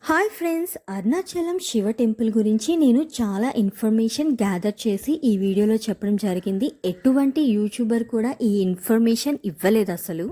Hi friends, Arunachalam Shiva temple గురించి నేను చాలా ఇన్ఫర్మేషన్ గ్యాదర్ చేసి ఈ వీడియోలో చెప్పడం జరిగింది. ఎటువంటి యూట్యూబర్ కూడా ఈ ఇన్ఫర్మేషన్ ఇవ్వలేదు అసలు.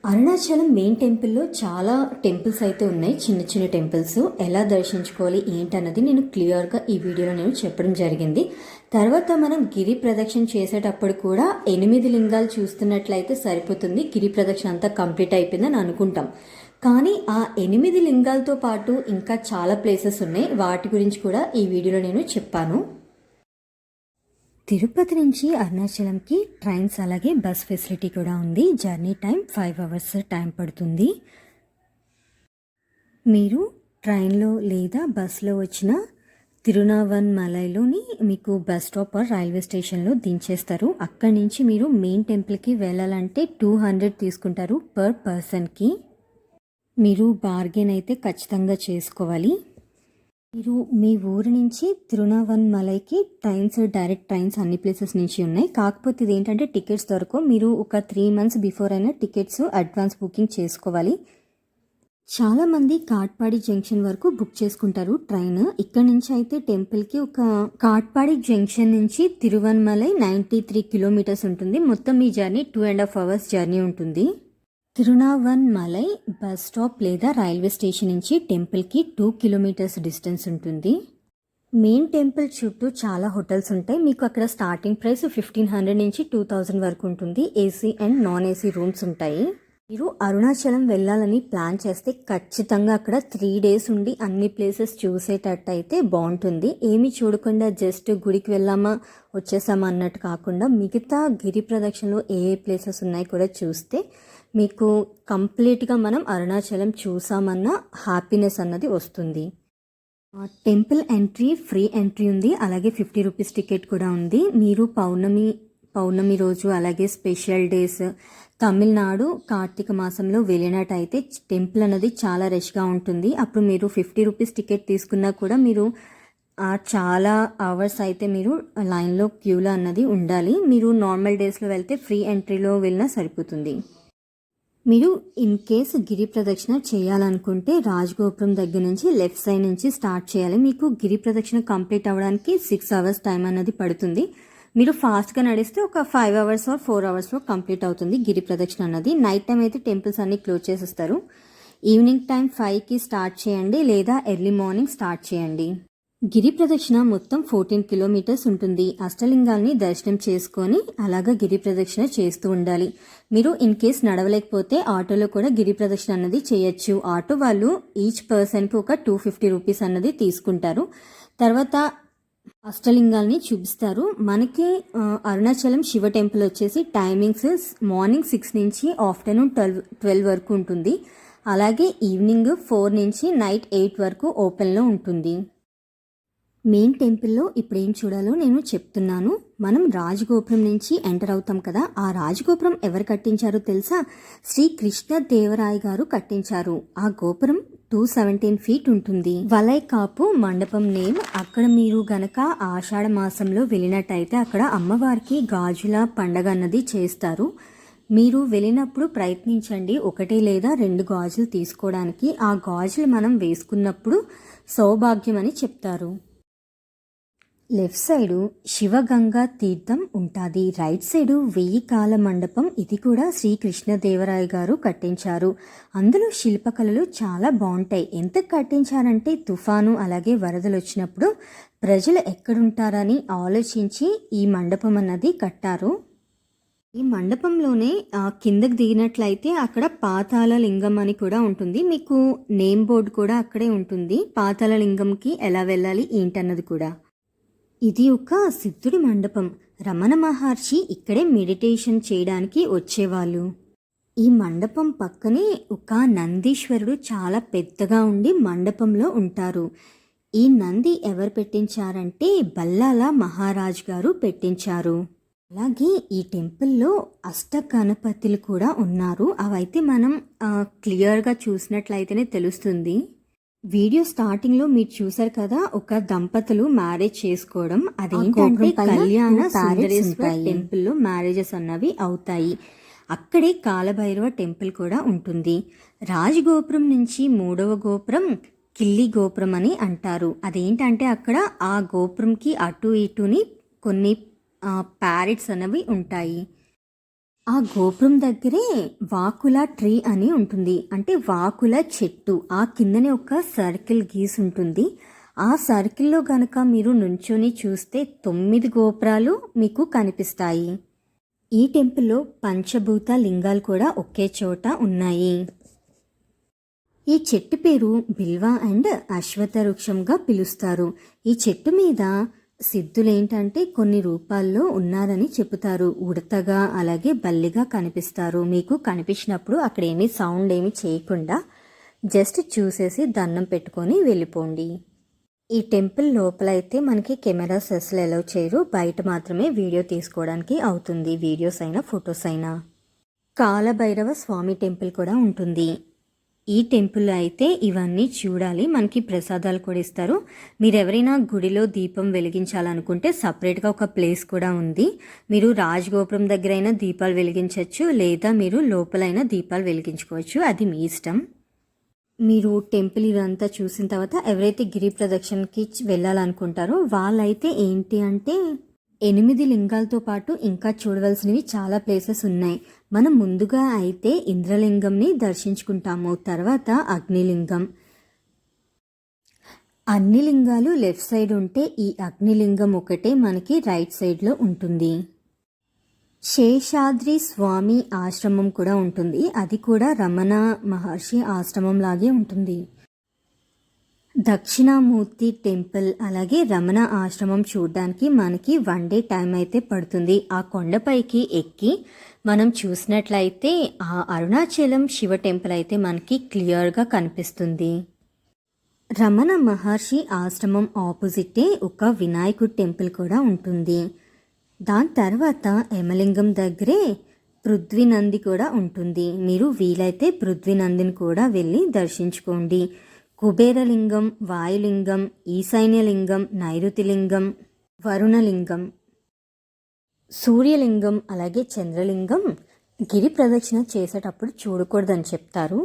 అరుణాచలం మెయిన్ టెంపుల్లో చాలా టెంపుల్స్ అయితే ఉన్నాయి, చిన్న చిన్న టెంపుల్స్. ఎలా దర్శించుకోవాలి ఏంటన్నది నేను క్లియర్గా ఈ వీడియోలో నేను చెప్పడం జరిగింది. తర్వాత మనం గిరి ప్రదక్షిణ చేసేటప్పుడు కూడా 8 లింగాలు చూస్తున్నట్లయితే సరిపోతుంది. గిరి ప్రదక్షిణ అంతా కంప్లీట్ అయిపోయిందని అనుకుంటాం. కానీ ఆ 8 లింగాలతో పాటు ఇంకా చాలా ప్లేసెస్ ఉన్నాయి. వాటి గురించి కూడా ఈ వీడియోలో నేను చెప్పాను. తిరుపతి నుంచి అరుణాచలంకి ట్రైన్స్ అలాగే బస్ ఫెసిలిటీ కూడా ఉంది. జర్నీ టైం 5 అవర్స్ టైం పడుతుంది. మీరు ట్రైన్లో లేదా బస్లో వచ్చిన తిరునావన్మలైలోని మీకు బస్ స్టాప్ రైల్వే స్టేషన్లో దించేస్తారు. అక్కడి నుంచి మీరు మెయిన్ టెంపుల్కి వెళ్ళాలంటే 200 తీసుకుంటారు పర్ పర్సన్కి. మీరు బార్గెన్ అయితే ఖచ్చితంగా చేసుకోవాలి. మీరు మీ ఊరు నుంచి తిరునావన్మలైకి డైరెక్ట్ ట్రైన్స్ అన్ని ప్లేసెస్ నుంచి ఉన్నాయి. కాకపోతే ఇది ఏంటంటే టికెట్స్ దొరకవు. మీరు ఒక 3 months బిఫోర్ అయినా టికెట్స్ అడ్వాన్స్ బుకింగ్ చేసుకోవాలి. చాలామంది కాట్పాడి జంక్షన్ వరకు బుక్ చేసుకుంటారు ట్రైన్. ఇక్కడ నుంచి అయితే టెంపుల్కి ఒక కాట్పాడి జంక్షన్ నుంచి తిరువన్మలై 93 కిలోమీటర్స్ ఉంటుంది. మొత్తం మీ జర్నీ 2.5 hours జర్నీ ఉంటుంది. తిరునావన్మలై బస్ స్టాప్ లేదా రైల్వే స్టేషన్ నుంచి టెంపుల్కి 2 kilometers డిస్టెన్స్ ఉంటుంది. మెయిన్ టెంపుల్ చుట్టూ చాలా హోటల్స్ ఉంటాయి. మీకు అక్కడ స్టార్టింగ్ ప్రైస్ 1500 నుంచి 2000 వరకు ఉంటుంది. AC and non AC rooms ఉంటాయి. మీరు అరుణాచలం వెళ్ళాలని ప్లాన్ చేస్తే ఖచ్చితంగా అక్కడ 3 days ఉండి అన్ని ప్లేసెస్ చూసేటట్టు అయితే బాగుంటుంది. ఏమీ చూడకుండా జస్ట్ గుడికి వెళ్ళామా వచ్చేసామా అన్నట్టు కాకుండా మిగతా గిరి ప్రదక్షిణలో ఏ ప్లేసెస్ ఉన్నాయి కూడా చూస్తే మీకు కంప్లీట్గా మనం అరుణాచలం చూసామన్న హ్యాపీనెస్ అన్నది వస్తుంది. టెంపుల్ ఎంట్రీ ఫ్రీ ఎంట్రీ ఉంది. అలాగే 50 rupees టికెట్ కూడా ఉంది. మీరు పౌర్ణమి రోజు అలాగే స్పెషల్ డేస్ తమిళనాడు కార్తీక మాసంలో వెళ్ళినట్టయితే టెంపుల్ అనేది చాలా రష్గా ఉంటుంది. అప్పుడు మీరు 50 rupees టికెట్ తీసుకున్నా కూడా మీరు చాలా అవర్స్ అయితే మీరు లైన్లో క్యూలో అన్నది ఉండాలి. మీరు నార్మల్ డేస్లో వెళ్తే ఫ్రీ ఎంట్రీలో వెళ్ళినా సరిపోతుంది. మీరు ఇన్ కేస్ గిరి ప్రదక్షిణ చేయాలనుకుంటే రాజగోపురం దగ్గర నుంచి లెఫ్ట్ సైడ్ నుంచి స్టార్ట్ చేయాలి. మీకు గిరి ప్రదక్షిణ కంప్లీట్ అవ్వడానికి 6 hours టైం అన్నది పడుతుంది. మీరు ఫాస్ట్గా నడిస్తే ఒక 5 hours or 4 hours కంప్లీట్ అవుతుంది గిరి ప్రదక్షిణ అన్నది. నైట్ టైం అయితే టెంపుల్స్ అన్ని క్లోజ్ చేసేస్తారు. ఈవినింగ్ టైం 5కి స్టార్ట్ చేయండి లేదా ఎర్లీ మార్నింగ్ స్టార్ట్ చేయండి. గిరి ప్రదక్షిణ మొత్తం 14 kilometers ఉంటుంది. అష్టలింగాల్ని దర్శనం చేసుకొని అలాగా గిరి ప్రదక్షిణ చేస్తూ ఉండాలి. మీరు ఇన్ కేస్ నడవలేకపోతే ఆటోలో కూడా గిరి ప్రదక్షిణ అన్నది చేయొచ్చు. ఆటో వాళ్ళు ఈచ్ పర్సన్కి ఒక 250 rupees అన్నది తీసుకుంటారు. తర్వాత అష్టలింగాల్ని చూపిస్తారు. మనకి అరుణాచలం శివ టెంపుల్ వచ్చేసి టైమింగ్స్ మార్నింగ్ 6 నుంచి ఆఫ్టర్నూన్ 12 వరకు ఉంటుంది. అలాగే ఈవినింగ్ 4 నుంచి నైట్ 8 వరకు ఓపెన్లో ఉంటుంది. మెయిన్ టెంపుల్లో ఇప్పుడు ఏం చూడాలో నేను చెప్తున్నాను. మనం రాజగోపురం నుంచి ఎంటర్ అవుతాం కదా, ఆ రాజగోపురం ఎవరు కట్టించారో తెలుసా? శ్రీ కృష్ణదేవరాయ గారు కట్టించారు. ఆ గోపురం 217 feet ఉంటుంది. వలైకాపు మండపం నేమ్. అక్కడ మీరు గనక ఆషాఢ మాసంలో వెళ్ళినట్టయితే అక్కడ అమ్మవారికి గాజుల పండగ అన్నది చేస్తారు. మీరు వెళ్ళినప్పుడు ప్రయత్నించండి 1 లేదా 2 గాజులు తీసుకోవడానికి. ఆ గాజులు మనం వేసుకున్నప్పుడు సౌభాగ్యం అని చెప్తారు. లెఫ్ట్ సైడు శివగంగా తీర్థం ఉంటుంది. రైట్ సైడు 1000 కాల మండపం. ఇది కూడా శ్రీ కృష్ణదేవరాయ గారు కట్టించారు. అందులో శిల్పకళలు చాలా బాగుంటాయి. ఎంత కట్టించారంటే తుఫాను అలాగే వరదలు వచ్చినప్పుడు ప్రజలు ఎక్కడుంటారని ఆలోచించి ఈ మండపం అన్నది కట్టారు. ఈ మండపంలోనే కిందకి దిగినట్లయితే అక్కడ పాతాళ లింగం అని కూడా ఉంటుంది. మీకు నేమ్ బోర్డు కూడా అక్కడే ఉంటుంది. పాతాళ లింగంకి ఎలా వెళ్ళాలి ఏంటన్నది కూడా. ఇది ఒక సిద్ధుడి మండపం. రమణ మహర్షి ఇక్కడే మెడిటేషన్ చేయడానికి వచ్చేవాళ్ళు. ఈ మండపం పక్కనే ఒక నందీశ్వరుడు చాలా పెద్దగా ఉండి మండపంలో ఉంటారు. ఈ నంది ఎవరు పెట్టించారంటే బల్లాల మహారాజ్ గారు పెట్టించారు. అలాగే ఈ టెంపుల్లో అష్టగణపతులు కూడా ఉన్నారు. అవైతే మనం క్లియర్గా చూసినట్లయితేనే తెలుస్తుంది. వీడియో స్టార్టింగ్ లో మీరు చూసారు కదా, ఒక దంపతులు మ్యారేజ్ చేసుకోవడం. అదేంటంటే కళ్యాణ సుందరేశ్వర టెంపుల్ లో మ్యారేజెస్ అన్నవి అవుతాయి. అక్కడే కాలభైరవ టెంపుల్ కూడా ఉంటుంది. రాజగోపురం నుంచి 3వ గోపురం కిల్లి గోపురం అని అంటారు. అదేంటంటే అక్కడ ఆ గోపురంకి అటు ఇటుని కొన్ని ప్యారెట్స్ అనేవి ఉంటాయి. ఆ గోపురం దగ్గరే వాకుల ట్రీ అని ఉంటుంది, అంటే వాకుల చెట్టు. ఆ కిందనే ఒక సర్కిల్ గీసి ఉంటుంది. ఆ సర్కిల్లో గనక మీరు నుంచొని చూస్తే 9 గోపురాలు మీకు కనిపిస్తాయి. ఈ టెంపుల్లో పంచభూత లింగాలు కూడా ఒకే చోట ఉన్నాయి. ఈ చెట్టు పేరు బిల్వ అండ్ అశ్వత్థ వృక్షంగా పిలుస్తారు. ఈ చెట్టు మీద సిద్ధులేంటంటే కొన్ని రూపాల్లో ఉన్నారని చెబుతారు. ఉడతగా అలాగే బల్లిగా కనిపిస్తారు. మీకు కనిపించినప్పుడు అక్కడ ఏమీ సౌండ్ ఏమి చేయకుండా జస్ట్ చూసేసి దండం పెట్టుకొని వెళ్ళిపోండి. ఈ టెంపుల్ లోపల అయితే మనకి కెమెరాస్ అసలు అలౌ చేయరు, బయట మాత్రమే వీడియో తీసుకోవడానికి అవుతుంది, వీడియోస్ అయినా ఫొటోస్ అయినా. కాలభైరవ స్వామి టెంపుల్ కూడా ఉంటుంది. ఈ టెంపుల్ అయితే ఇవన్నీ చూడాలి. మనకి ప్రసాదాలు కూడా ఇస్తారు. మీరు ఎవరైనా గుడిలో దీపం వెలిగించాలనుకుంటే సపరేట్గా ఒక ప్లేస్ కూడా ఉంది. మీరు రాజగోపురం దగ్గరైనా దీపాలు వెలిగించవచ్చు, లేదా మీరు లోపలైనా దీపాలు వెలిగించుకోవచ్చు, అది మీ ఇష్టం. మీరు టెంపుల్ ఇదంతా చూసిన తర్వాత ఎవరైతే గిరి ప్రదక్షిణకి వెళ్ళాలనుకుంటారో వాళ్ళైతే ఏంటి అంటే 8 లింగాలతో పాటు ఇంకా చూడవలసినవి చాలా ప్లేసెస్ ఉన్నాయి. మనం ముందుగా అయితే ఇంద్రలింగంని దర్శించుకుంటాము, తర్వాత అగ్నిలింగం. అన్ని లింగాలు లెఫ్ట్ సైడ్ ఉంటే ఈ అగ్నిలింగం ఒకటే మనకి రైట్ సైడ్లో ఉంటుంది. శేషాద్రి స్వామి ఆశ్రమం కూడా ఉంటుంది. అది కూడా రమణ మహర్షి ఆశ్రమం లాగే ఉంటుంది. దక్షిణామూర్తి టెంపుల్ అలాగే రమణ ఆశ్రమం చూడడానికి మనకి 1 డే టైం అయితే పడుతుంది. ఆ కొండపైకి ఎక్కి మనం చూసినట్లయితే ఆ అరుణాచలం శివ టెంపుల్ అయితే మనకి క్లియర్గా కనిపిస్తుంది. రమణ మహర్షి ఆశ్రమం ఆపోజిటే ఒక వినాయకుడి టెంపుల్ కూడా ఉంటుంది. దాని తర్వాత యమలింగం దగ్గరే పృథ్వీనంది కూడా ఉంటుంది. మీరు వీలైతే పృథ్వీనందిని కూడా వెళ్ళి దర్శించుకోండి. కుబేరలింగం, వాయులింగం, ఈశాన్యలింగం, నైరుతిలింగం, వరుణలింగం, సూర్యలింగం అలాగే చంద్రలింగం గిరి ప్రదక్షిణ చేసేటప్పుడు చూడకూడదని చెప్తారు.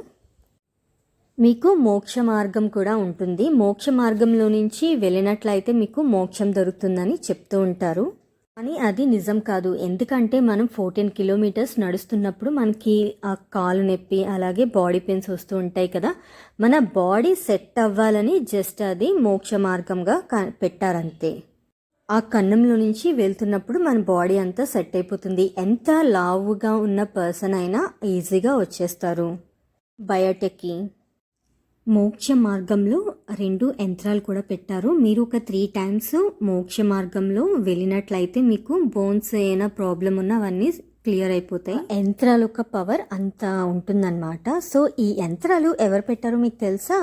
మీకు మోక్ష మార్గం కూడా ఉంటుంది. మోక్ష మార్గంలో నుంచి వెళ్ళినట్లయితే మీకు మోక్షం దొరుకుతుందని చెప్తూ ఉంటారు. కానీ అది నిజం కాదు. ఎందుకంటే మనం 14 కిలోమీటర్స్ నడుస్తున్నప్పుడు మనకి ఆ కాలు నొప్పి అలాగే బాడీ పెయిన్స్ వస్తూ ఉంటాయి కదా. మన బాడీ సెట్ అవ్వాలని జస్ట్ అది మోక్ష మార్గంగా పెట్టారంతే. ఆ కన్నంలో నుంచి వెళ్తున్నప్పుడు మన బాడీ అంతా సెట్ అయిపోతుంది. ఎంత లావుగా ఉన్న పర్సన్ అయినా ఈజీగా వచ్చేస్తారు బయటకి. మోక్ష మార్గంలో 2 యంత్రాలు కూడా పెట్టారు. మీరు ఒక 3 టైమ్స్ మోక్ష మార్గంలో వెళ్ళినట్లయితే మీకు బోన్స్ ఏమైనా ప్రాబ్లం ఉన్నా అవన్నీ క్లియర్ అయిపోతాయి. యంత్రాల యొక్క పవర్ అంత ఉంటుందన్నమాట. సో ఈ యంత్రాలు ఎవరు పెట్టారో మీకు తెలుసా?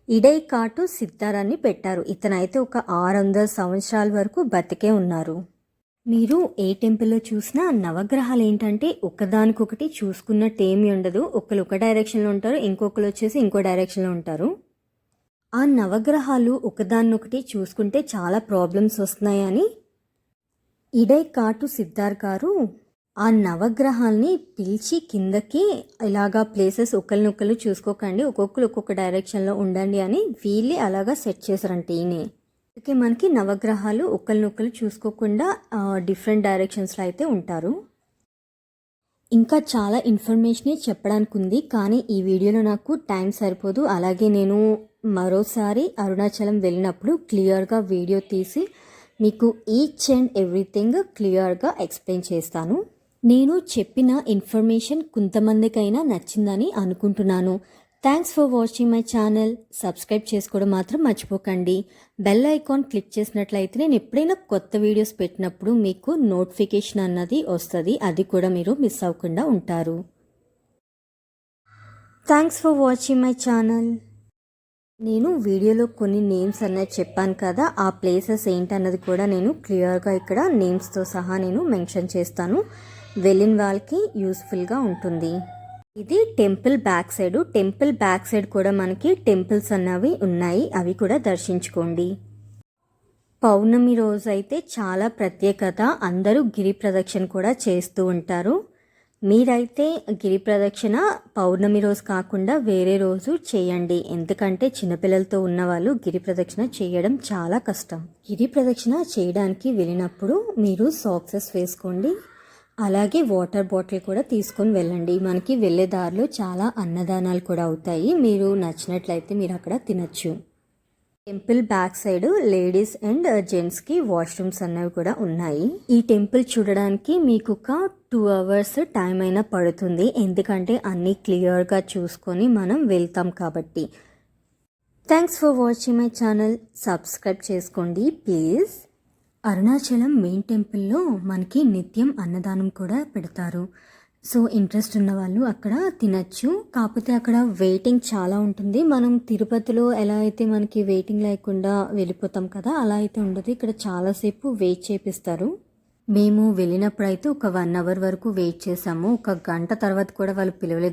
ఇడైకాటు సిద్ధారాన్ని పెట్టారు. ఇతనైతే ఒక 600 సంవత్సరాల వరకు బతికే ఉన్నారు. మీరు ఏ టెంపుల్లో చూసినా నవగ్రహాలు ఏంటంటే ఒకదానికొకటి చూసుకున్నట్టు ఏమీ ఉండదు. ఒకరు ఒక డైరెక్షన్లో ఉంటారు, ఇంకొకరు వచ్చేసి ఇంకో డైరెక్షన్లో ఉంటారు. ఆ నవగ్రహాలు ఒకదాన్నొకటి చూసుకుంటే చాలా ప్రాబ్లమ్స్ వస్తున్నాయని ఇడైకాటు సిద్ధార్ గారు ఆ నవగ్రహాల్ని పిలిచి కిందకి ఇలాగా ప్లేసెస్ ఒకరినొకరు చూసుకోకండి, ఒక్కొక్కరు ఒక్కొక్క డైరెక్షన్లో ఉండండి అని వీళ్ళే అలాగా సెట్ చేశారంటే ఈయనే. అందుకే మనకి నవగ్రహాలు ఒకరినొకరు చూసుకోకుండా డిఫరెంట్ డైరెక్షన్స్లో అయితే ఉంటారు. ఇంకా చాలా ఇన్ఫర్మేషనే చెప్పడానికి ఉంది, కానీ ఈ వీడియోలో నాకు టైం సరిపోదు. అలాగే నేను మరోసారి అరుణాచలం వెళ్ళినప్పుడు క్లియర్గా వీడియో తీసి మీకు ఈచ్ అండ్ ఎవ్రీథింగ్ క్లియర్గా ఎక్స్ప్లెయిన్ చేస్తాను. నేను చెప్పిన ఇన్ఫర్మేషన్ కొంతమందికైనా నచ్చిందని అనుకుంటున్నాను. Thanks for watching my channel. Subscribe చేసుకోవడం మాత్రం మర్చిపోకండి. బెల్ ఐకాన్ క్లిక్ చేసినట్లయితే నేను ఎప్పుడైనా కొత్త వీడియోస్ పెట్టినప్పుడు మీకు నోటిఫికేషన్ అన్నది వస్తుంది. అది కూడా మీరు మిస్ అవ్వకుండా ఉంటారు. Thanks for watching my channel. నేను వీడియోలో కొన్ని నేమ్స్ అన్నది చెప్పాను కదా, ఆ ప్లేసెస్ ఏంటన్నది కూడా నేను క్లియర్గా ఇక్కడ నేమ్స్తో సహా నేను మెన్షన్ చేస్తాను. వెళ్ళిన వాళ్ళకి యూస్ఫుల్గా ఉంటుంది. ఇది temple back side. Temple back side కూడా మనకి టెంపుల్స్ అన్నవి ఉన్నాయి, అవి కూడా దర్శించుకోండి. పౌర్ణమి రోజు అయితే చాలా ప్రత్యేకత. అందరూ గిరి ప్రదక్షిణ కూడా చేస్తూ ఉంటారు. మీరైతే గిరి ప్రదక్షిణ పౌర్ణమి రోజు కాకుండా వేరే రోజు చేయండి, ఎందుకంటే చిన్నపిల్లలతో ఉన్నవాళ్ళు గిరి ప్రదక్షిణ చేయడం చాలా కష్టం. గిరి ప్రదక్షిణ చేయడానికి వెళ్ళినప్పుడు మీరు సాక్సెస్ వేసుకోండి, అలాగే వాటర్ బాటిల్ కూడా తీసుకొని వెళ్ళండి. మనకి వెళ్ళే దారిలో చాలా అన్నదానాలు కూడా అవుతాయి, మీరు నచ్చినట్లయితే మీరు అక్కడ తినచ్చు. Temple back side ladies and జెంట్స్కి వాష్రూమ్స్ అన్నవి కూడా ఉన్నాయి. ఈ టెంపుల్ చూడడానికి మీకు ఒక 2 hours టైం అయినా పడుతుంది, ఎందుకంటే అన్నీ క్లియర్గా చూసుకొని మనం వెళ్తాం కాబట్టి. Thanks for watching my channel. Subscribe చేసుకోండి ప్లీజ్. అరుణాచలం మెయిన్ టెంపుల్లో మనకి నిత్యం అన్నదానం కూడా పెడతారు. సో ఇంట్రెస్ట్ ఉన్న వాళ్ళు అక్కడ తినచ్చు, కాకపోతే అక్కడ వెయిటింగ్ చాలా ఉంటుంది. మనం తిరుపతిలో ఎలా అయితే మనకి వెయిటింగ్ లేకుండా వెళ్ళిపోతాం కదా, అలా అయితే ఉండదు. ఇక్కడ చాలాసేపు వెయిట్ చేపిస్తారు. మేము వెళ్ళినప్పుడైతే ఒక 1 hour వరకు వెయిట్ చేసాము. 1 గంట తర్వాత కూడా వాళ్ళు పిలవలేదు.